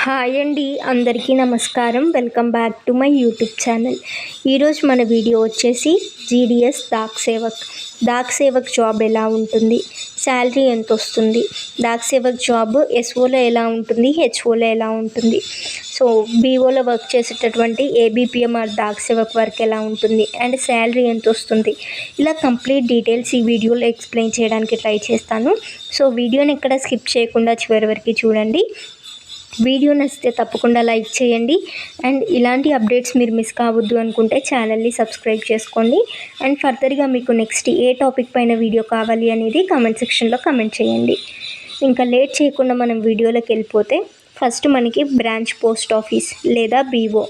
Hi అండి, అందరికీ నమస్కారం. Welcome back to my YouTube channel. ఈరోజు మన వీడియో వచ్చేసి జీడిఎస్ డాక్ సేవక్ జాబ్ ఎలా ఉంటుంది, శాలరీ ఎంత వస్తుంది, డాక్ సేవక్ జాబ్ ఎస్ఓలో ఎలా ఉంటుంది, హెచ్ఓలో ఎలా ఉంటుంది, సో బీఓలో వర్క్ చేసేటటువంటి ఏబిపిఎంఆర్ డాక్ సేవక్ వర్క్ ఎలా ఉంటుంది అండ్ శాలరీ ఎంత వస్తుంది, ఇలా కంప్లీట్ డీటెయిల్స్ ఈ వీడియోలో ఎక్స్ప్లెయిన్ చేయడానికి ట్రై చేస్తాను. సో వీడియోని ఎక్కడ స్కిప్ చేయకుండా చివరి వరకు చూడండి. వీడియో నచ్చితే తప్పకుండా లైక్ చేయండి అండ్ ఇలాంటి అప్డేట్స్ మీరు మిస్ కావద్దు అనుకుంటే ఛానల్ని సబ్స్క్రైబ్ చేసుకోండి. అండ్ ఫర్దర్గా మీకు నెక్స్ట్ ఏ టాపిక్ పైన వీడియో కావాలి అనేది కామెంట్ సెక్షన్లో కామెంట్ చేయండి. ఇంకా లేట్ చేయకుండా మనం వీడియోలోకి వెళ్ళిపోతే ఫస్ట్ మనకి బ్రాంచ్ పోస్ట్ ఆఫీస్ లేదా బీఓ.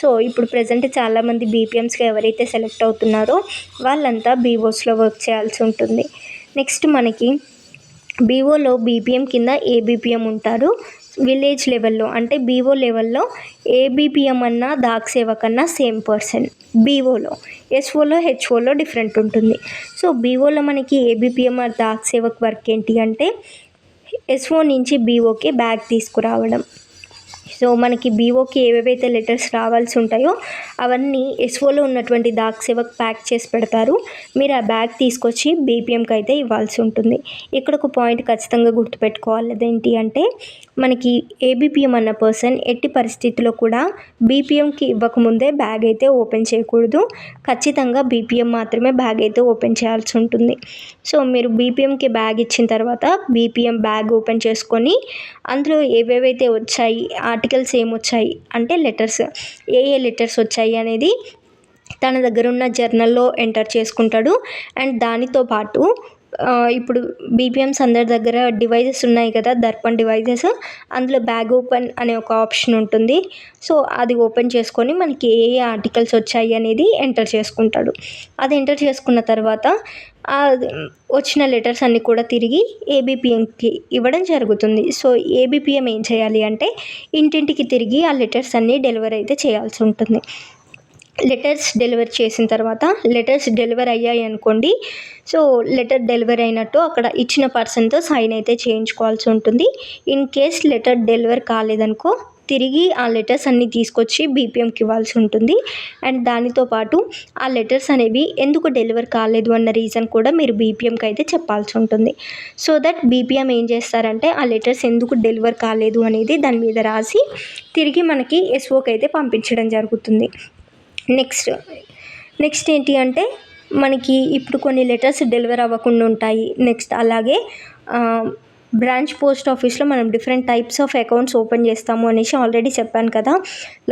సో ఇప్పుడు ప్రజెంట్ చాలామంది బీపీఎంస్గా ఎవరైతే సెలెక్ట్ అవుతున్నారో వాళ్ళంతా బీఓస్లో వర్క్ చేయాల్సి ఉంటుంది. నెక్స్ట్ మనకి బీఓలో బీపీఎం కింద ఏబిపిఎం ఉంటారు. విలేజ్ లెవెల్లో అంటే బీఓ లెవెల్లో ఏబిపిఎం అన్నా డాక్ సేవక్ అన్నా సేమ్ పర్సన్. బీఓలో ఎస్ఓలో హెచ్ఓలో డిఫరెంట్ ఉంటుంది. సో బీఓలో మనకి ABPM or Dak Sevak work ఏంటి అంటే ఎస్ఓ నుంచి బీఓకి బ్యాగ్ తీసుకురావడం. సో మనకి బీఓకి ఏవేవైతే లెటర్స్ రావాల్సి ఉంటాయో అవన్నీ ఎస్ఓలో ఉన్నటువంటి డాక్ సేవక్ ప్యాక్ చేసి పెడతారు. మీరు ఆ బ్యాగ్ తీసుకొచ్చి బీపీఎంకి అయితే ఇవ్వాల్సి ఉంటుంది. ఇక్కడ ఒక పాయింట్ ఖచ్చితంగా గుర్తుపెట్టుకోవాలి. అదేంటి అంటే మనకి ఏబిపిఎం అన్న పర్సన్ ఎట్టి పరిస్థితుల్లో కూడా బీపీఎంకి ఇవ్వకముందే బ్యాగ్ అయితే ఓపెన్ చేయకూడదు. ఖచ్చితంగా బీపీఎం మాత్రమే బ్యాగ్ అయితే ఓపెన్ చేయాల్సి ఉంటుంది. సో మీరు బీపీఎంకి బ్యాగ్ ఇచ్చిన తర్వాత బీపీఎం బ్యాగ్ ఓపెన్ చేసుకొని అందులో ఏవేవైతే వచ్చాయి, ఆర్టికల్స్ ఏమొచ్చాయి అంటే లెటర్స్, ఏ లెటర్స్ వచ్చాయి అనేది తన దగ్గర ఉన్న జర్నల్లో ఎంటర్ చేసుకుంటాడు. అండ్ దానితో పాటు ఇప్పుడు బీపీఎంస్ అందరి దగ్గర డివైజెస్ ఉన్నాయి కదా, దర్పణ్ డివైజెస్, అందులో బ్యాగ్ ఓపెన్ అనే ఒక ఆప్షన్ ఉంటుంది. సో అది ఓపెన్ చేసుకొని మనకి ఏ ఆర్టికల్స్ వచ్చాయి అనేది ఎంటర్ చేసుకుంటాడు. అది ఎంటర్ చేసుకున్న తర్వాత వచ్చిన లెటర్స్ అన్నీ కూడా తిరిగి ఏబిపిఎంకి ఇవ్వడం జరుగుతుంది. సో ఏబిపిఎం ఏం చేయాలి అంటే ఇంటింటికి తిరిగి ఆ లెటర్స్ అన్నీ డెలివర్ అయితే చేయాల్సి ఉంటుంది. లెటర్స్ డెలివర్ చేసిన తర్వాత లెటర్స్ డెలివర్ అయ్యాయి అనుకోండి, సో లెటర్ డెలివర్ అయినట్టు అక్కడ ఇచ్చిన పర్సన్తో సైన్ అయితే చేయించుకోవాల్సి ఉంటుంది. ఇన్ కేస్ లెటర్ డెలివర్ కాలేదనుకో తిరిగి ఆ లెటర్స్ అన్నీ తీసుకొచ్చి బీపీఎంకి ఇవ్వాల్సి ఉంటుంది. అండ్ దానితో పాటు ఆ లెటర్స్ అనేవి ఎందుకు డెలివర్ కాలేదు అన్న రీజన్ కూడా మీరు బీపీఎంకి అయితే చెప్పాల్సి ఉంటుంది. సో దట్ బీపీఎం ఏం చేస్తారంటే ఆ లెటర్స్ ఎందుకు డెలివర్ కాలేదు అనేది దాని మీద రాసి తిరిగి మనకి ఎస్ఓకి అయితే పంపించడం జరుగుతుంది. నెక్స్ట్ ఏంటి అంటే మనకి ఇప్పుడు కొన్ని లెటర్స్ డెలివర్ అవ్వకుండా ఉంటాయి. నెక్స్ట్ అలాగే బ్రాంచ్ పోస్ట్ ఆఫీస్లో మనం different types of accounts open చేస్తాము అనేసి ఆల్రెడీ చెప్పాను కదా.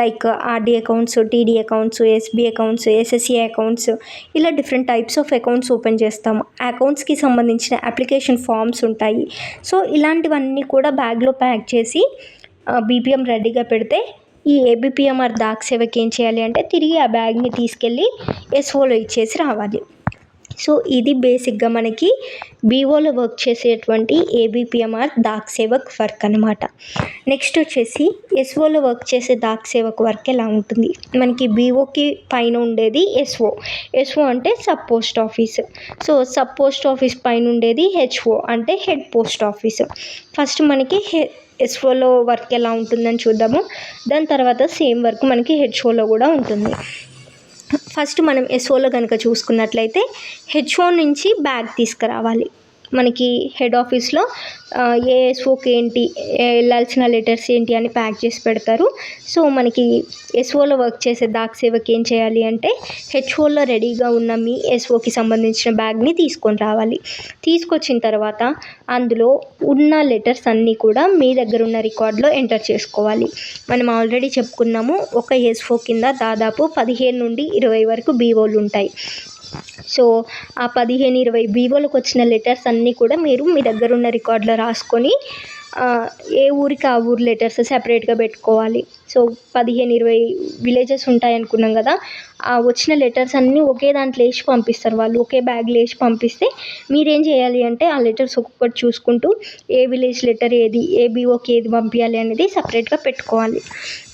Like RD accounts, TD accounts, SB accounts, SSC accounts, ఇలా different types of accounts open చేస్తాము. అకౌంట్స్కి సంబంధించిన అప్లికేషన్ ఫామ్స్ ఉంటాయి. సో ఇలాంటివన్నీ కూడా బ్యాగ్లో ప్యాక్ చేసి బీపీఎం రెడీగా పెడితే ఈ ఏబిపిఎం ఆర్ డాక్ సేవకి ఏం చేయాలి అంటే తిరిగి ఆ బ్యాగ్ని తీసుకెళ్ళి ఎస్ఓలో ఇచ్చేసి రావాలి. సో ఇది బేసిక్గా మనకి బీఓలో వర్క్ చేసేటువంటి ఏబిపిఎంఆర్ డాక్ సేవక్ వర్క్ అనమాట. నెక్స్ట్ వచ్చేసి ఎస్ఓలో వర్క్ చేసే డాక్ సేవక్ వర్క్ ఎలా ఉంటుంది. మనకి బీఓకి పైన ఉండేది ఎస్ఓ అంటే sub post office. So sub post office పైన ఉండేది హెచ్ఓ అంటే హెడ్ పోస్ట్ ఆఫీస్. ఫస్ట్ మనకి ఎస్ఓలో వర్క్ ఎలా ఉంటుందని చూద్దాము. దాని తర్వాత సేమ్ వర్క్ మనకి హెచ్ఓలో కూడా ఉంటుంది. ఫస్ట్ మనం ఎస్ఓలో కనుక చూసుకున్నట్లయితే హెచ్ఓ నుంచి బ్యాగ్ తీసుకురావాలి. మనకి హెడ్ ఆఫీస్లో ఏ ఎస్ఓకి ఏంటి వెళ్ళాల్సిన లెటర్స్ ఏంటి అని ప్యాక్ చేసి పెడతారు. సో మనకి ఎస్ఓలో వర్క్ చేసే డాక్ సేవకి ఏం చేయాలి అంటే హెచ్ఓలో రెడీగా ఉన్న మీ ఎస్ఓకి సంబంధించిన బ్యాగ్ని తీసుకొని రావాలి. తీసుకొచ్చిన తర్వాత అందులో ఉన్న లెటర్స్ అన్నీ కూడా మీ దగ్గర ఉన్న రికార్డులో ఎంటర్ చేసుకోవాలి. మనం ఆల్రెడీ చెప్పుకున్నాము, ఒక ఎస్ఓ కింద దాదాపు 15 నుండి 20 వరకు బీఓలు ఉంటాయి. సో ఆ 15-20 బీఓలకు వచ్చిన లెటర్స్ అన్నీ కూడా మీరు మీ దగ్గర ఉన్న రికార్డులో రాసుకొని ఏ ఊరికి ఆ ఊరు లెటర్స్ సెపరేట్గా పెట్టుకోవాలి. సో 15-20 విలేజెస్ ఉంటాయి అనుకున్నాం కదా, ఆ వచ్చిన లెటర్స్ అన్నీ ఒకే దాంట్లో వేసి పంపిస్తారు వాళ్ళు. ఒకే బ్యాగ్లో వేసి పంపిస్తే మీరేం చేయాలి అంటే ఆ లెటర్స్ ఒక్కొక్కటి చూసుకుంటూ ఏ విలేజ్ లెటర్ ఏది, ఏ బీఓకి ఏది పంపించాలి అనేది సపరేట్గా పెట్టుకోవాలి.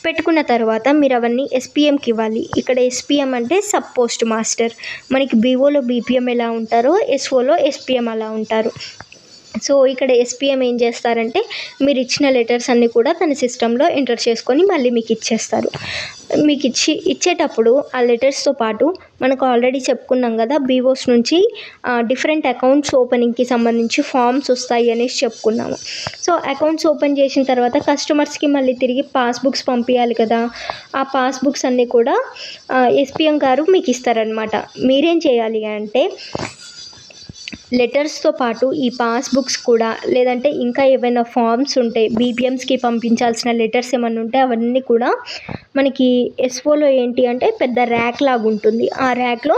పెట్టుకున్న తర్వాత మీరు అవన్నీ ఎస్పీఎంకి ఇవ్వాలి. ఇక్కడ ఎస్పీఎం అంటే సబ్ పోస్ట్ మాస్టర్. మనకి బీఓలో బీపీఎం ఎలా ఉంటారో ఎస్ఓలో ఎస్పీఎం అలా ఉంటారు. సో ఇక్కడ ఎస్పీఎం ఏం చేస్తారంటే మీరు ఇచ్చిన లెటర్స్ అన్నీ కూడా తన సిస్టంలో ఎంటర్ చేసుకొని మళ్ళీ మీకు ఇచ్చేస్తారు. మీకు ఇచ్చేటప్పుడు ఆ లెటర్స్తో పాటు మనకు ఆల్రెడీ చెప్పుకున్నాం కదా, బీఓస్ నుంచి డిఫరెంట్ అకౌంట్స్ ఓపెనింగ్కి సంబంధించి ఫామ్స్ వస్తాయి అనేసి చెప్పుకున్నాము. సో అకౌంట్స్ ఓపెన్ చేసిన తర్వాత కస్టమర్స్కి మళ్ళీ తిరిగి పాస్బుక్స్ పంపించాలి కదా, ఆ పాస్బుక్స్ అన్నీ కూడా ఎస్పీఎం గారు మీకు ఇస్తారనమాట. మీరేం చేయాలి అంటే లెటర్స్తో పాటు ఈ పాస్బుక్స్ కూడా, లేదంటే ఇంకా ఏవైనా ఫామ్స్ ఉంటే బీపీఎంస్కి పంపించాల్సిన లెటర్స్ ఏమన్నా ఉంటే అవన్నీ కూడా మనకి ఎస్ఓలో ఏంటి అంటే పెద్ద ర్యాక్ లాగా ఉంటుంది. ఆ ర్యాక్లో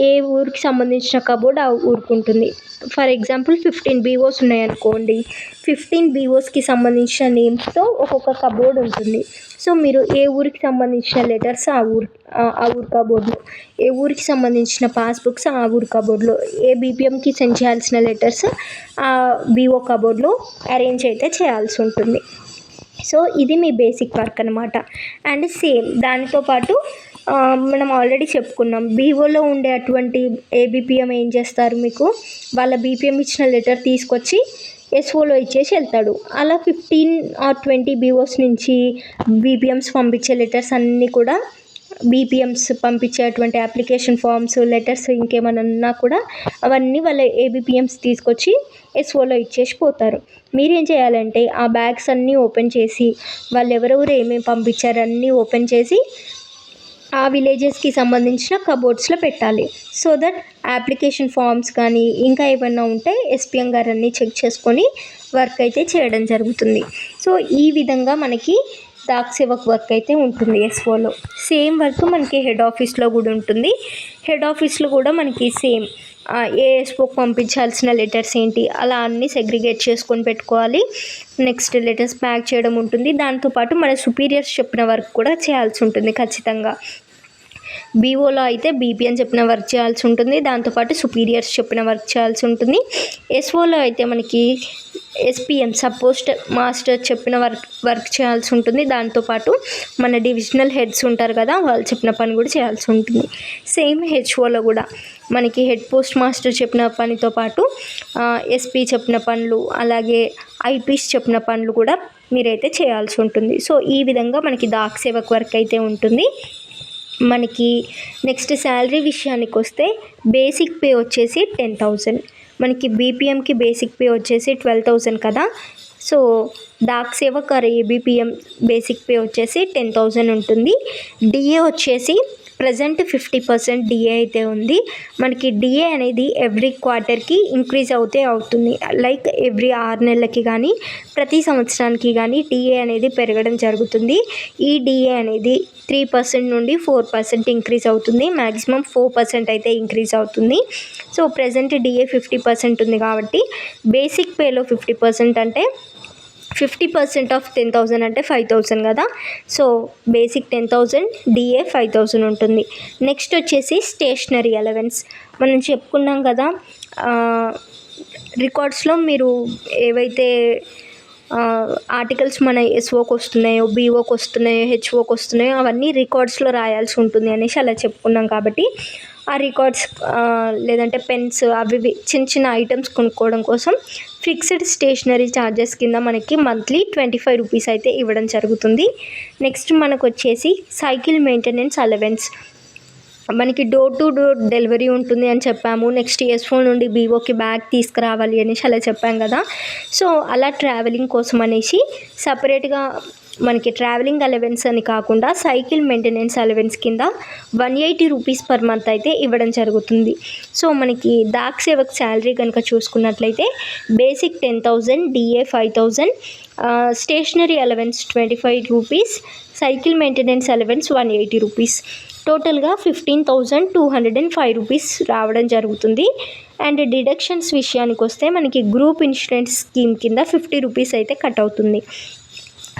ఏ ఊరికి సంబంధించిన కబోర్డ్ ఆ ఊరికి ఉంటుంది. ఫర్ ఎగ్జాంపుల్ 15 బీఓస్ ఉన్నాయనుకోండి, 15 బీఓస్కి సంబంధించిన నేమ్స్తో ఒక్కొక్క కబోర్డ్ ఉంటుంది. సో మీరు ఏ ఊరికి సంబంధించిన లెటర్స్ ఆ ఊరి కబోర్డ్లో, ఏ ఊరికి సంబంధించిన పాస్బుక్స్ ఆ ఊరి కబోర్డ్లో, ఏ బీపీఎంకి సెండ్ చేయాల్సిన లెటర్స్ ఆ బీఓ కబోర్డ్లో అరేంజ్ అయితే చేయాల్సి ఉంటుంది. సో ఇది మీ బేసిక్ వర్క్ అనమాట. అండ్ సేమ్ దానితో పాటు మనం ఆల్రెడీ చెప్పుకున్నాం, బీఓలో ఉండే అటువంటి ఏబిపిఎం ఏం చేస్తారు, మీకు వాళ్ళ బీపీఎం ఇచ్చిన లెటర్ తీసుకొచ్చి ఎస్ఓలో ఇచ్చేసి వెళ్తాడు. అలా 15 or 20 బీఓస్ నుంచి బీపీఎంస్ పంపించే లెటర్స్ అన్నీ కూడా, బీపీఎంస్ పంపించేటువంటి అప్లికేషన్ ఫామ్స్, లెటర్స్ ఇంకేమైనా ఉన్నా కూడా అవన్నీ వాళ్ళ ఏబిపిఎంస్ తీసుకొచ్చి ఎస్ఓలో ఇచ్చేసి పోతారు. మీరేం చేయాలంటే ఆ బ్యాగ్స్ అన్నీ ఓపెన్ చేసి వాళ్ళు ఎవరెవరు ఏమేమి పంపించారు అన్నీ ఓపెన్ చేసి ఆ విలేజెస్కి సంబంధించిన కబోర్డ్స్లో పెట్టాలి. సో దట్ అప్లికేషన్ ఫామ్స్ కానీ ఇంకా ఏమన్నా ఉంటే ఎస్పీఎం గారు అన్నీ చెక్ చేసుకొని వర్క్ అయితే చేయడం జరుగుతుంది. సో ఈ విధంగా మనకి డాక్ సేవక్ వర్క్ అయితే ఉంటుంది ఎస్ఓలో. సేమ్ వర్క్ మనకి హెడ్ ఆఫీస్లో కూడా ఉంటుంది. హెడ్ ఆఫీస్లో కూడా మనకి సేమ్ ఏ ఎస్ఓకి పంపించాల్సిన లెటర్స్ ఏంటి అలా అన్నీ సెగ్రిగేట్ చేసుకొని పెట్టుకోవాలి. నెక్స్ట్ లెటర్స్ ప్యాక్ చేయడం ఉంటుంది. దాంతోపాటు మన సుపీరియర్స్ చెప్పిన వర్క్ కూడా చేయాల్సి ఉంటుంది ఖచ్చితంగా. బీఓలో అయితే బీపీఎం చెప్పిన వర్క్ చేయాల్సి ఉంటుంది, దాంతోపాటు సుపీరియర్స్ చెప్పిన వర్క్ చేయాల్సి ఉంటుంది. ఎస్ఓలో అయితే మనకి ఎస్పీఎం సపోస్ట్ మాస్టర్ చెప్పిన వర్క్ చేయాల్సి ఉంటుంది. దాంతోపాటు మన డివిజనల్ హెడ్స్ ఉంటారు కదా, వాళ్ళు చెప్పిన పని కూడా చేయాల్సి ఉంటుంది. సేమ్ హెచ్ఓలో కూడా మనకి హెడ్ పోస్ట్ మాస్టర్ చెప్పిన పనితో పాటు ఎస్పీ చెప్పిన పనులు, అలాగే ఐపీస్ చెప్పిన పనులు కూడా మీరైతే చేయాల్సి ఉంటుంది. సో ఈ విధంగా మనకి డాక్ సేవక్ వర్క్ అయితే ఉంటుంది. మనకి నెక్స్ట్ శాలరీ విషయానికి వస్తే బేసిక్ పే వచ్చేసి 10,000, మనకి బీపీఎంకి బేసిక్ పే వచ్చేసి 12,000 కదా. So Dak Sevak or ABPM basic pay వచ్చేసి 10,000 ఉంటుంది. డిఏ వచ్చేసి ప్రజెంట్ 50% డిఏ అయితే ఉంది. మనకి డిఏ అనేది ఎవ్రీ క్వార్టర్కి ఇంక్రీజ్ అవుతుంది. లైక్ ఎవ్రీ 6 నెలలకి కానీ ప్రతి సంవత్సరానికి కానీ డిఏ అనేది పెరగడం జరుగుతుంది. ఈ డిఏ అనేది 3% నుండి 4% ఇంక్రీజ్ అవుతుంది. మ్యాక్సిమం 4% అయితే ఇంక్రీజ్ అవుతుంది. సో ప్రజెంట్ డిఏ 50% ఉంది కాబట్టి బేసిక్ పేలో 50% అంటే 50% ఆఫ్ 10,000 అంటే 5,000 కదా. సో బేసిక్ 10,000, డిఏ 5,000 ఉంటుంది. నెక్స్ట్ వచ్చేసి స్టేషనరీ అలవెన్స్. మనం చెప్పుకున్నాం కదా, రికార్డ్స్లో మీరు ఏవైతే ఆర్టికల్స్ మన ఎస్ఓకి వస్తున్నాయో, బీఓకి వస్తున్నాయో, హెచ్ఓకి వస్తున్నాయో అవన్నీ రికార్డ్స్లో రాయాల్సి ఉంటుంది అనేసి అలా చెప్పుకున్నాం. కాబట్టి ఆ రికార్డ్స్ లేదంటే పెన్స్ అవి చిన్న చిన్న ఐటమ్స్ కొనుక్కోవడం కోసం ఫిక్స్డ్ స్టేషనరీ ఛార్జెస్ కింద మనకి మంత్లీ 25 రూపీస్ అయితే ఇవ్వడం జరుగుతుంది. నెక్స్ట్ మనకు వచ్చేసి సైకిల్ మెయింటెనెన్స్ అలవెన్స్. మనకి డోర్ టు డోర్ డెలివరీ ఉంటుంది అని చెప్పాము. నెక్స్ట్ ఎస్ఓ నుండి బీఓకి బ్యాగ్ తీసుకురావాలి అనేసి అలా చెప్పాం కదా. సో అలా ట్రావెలింగ్ కోసం అనేసి సపరేట్గా మనకి ట్రావెలింగ్ అలవెన్స్ అని కాకుండా సైకిల్ మెయింటెనెన్స్ అలవెన్స్ కింద 180 రూపీస్ పర్ మంత్ అయితే ఇవ్వడం జరుగుతుంది. సో మనకి డాక్ సేవక్ శాలరీ కనుక చూసుకున్నట్లయితే basic 10,000, DA 5,000, stationery allowance 25 rupees, cycle maintenance allowance 180 rupees, టోటల్గా 15,205 రూపీస్ రావడం జరుగుతుంది. అండ్ డిడక్షన్స్ విషయానికి వస్తే మనకి గ్రూప్ ఇన్సూరెన్స్ స్కీమ్ కింద 50 రూపీస్ అయితే కట్ అవుతుంది.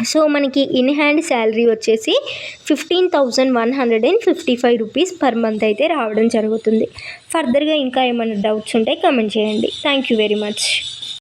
సో మనకి ఇన్ హ్యాండ్ శాలరీ వచ్చేసి 15,155 రూపీస్ పర్ మంత్ అయితే రావడం జరుగుతుంది. ఫర్దర్గా ఇంకా ఏమైనా డౌట్స్ ఉంటే కామెంట్ చేయండి. Thank you very much.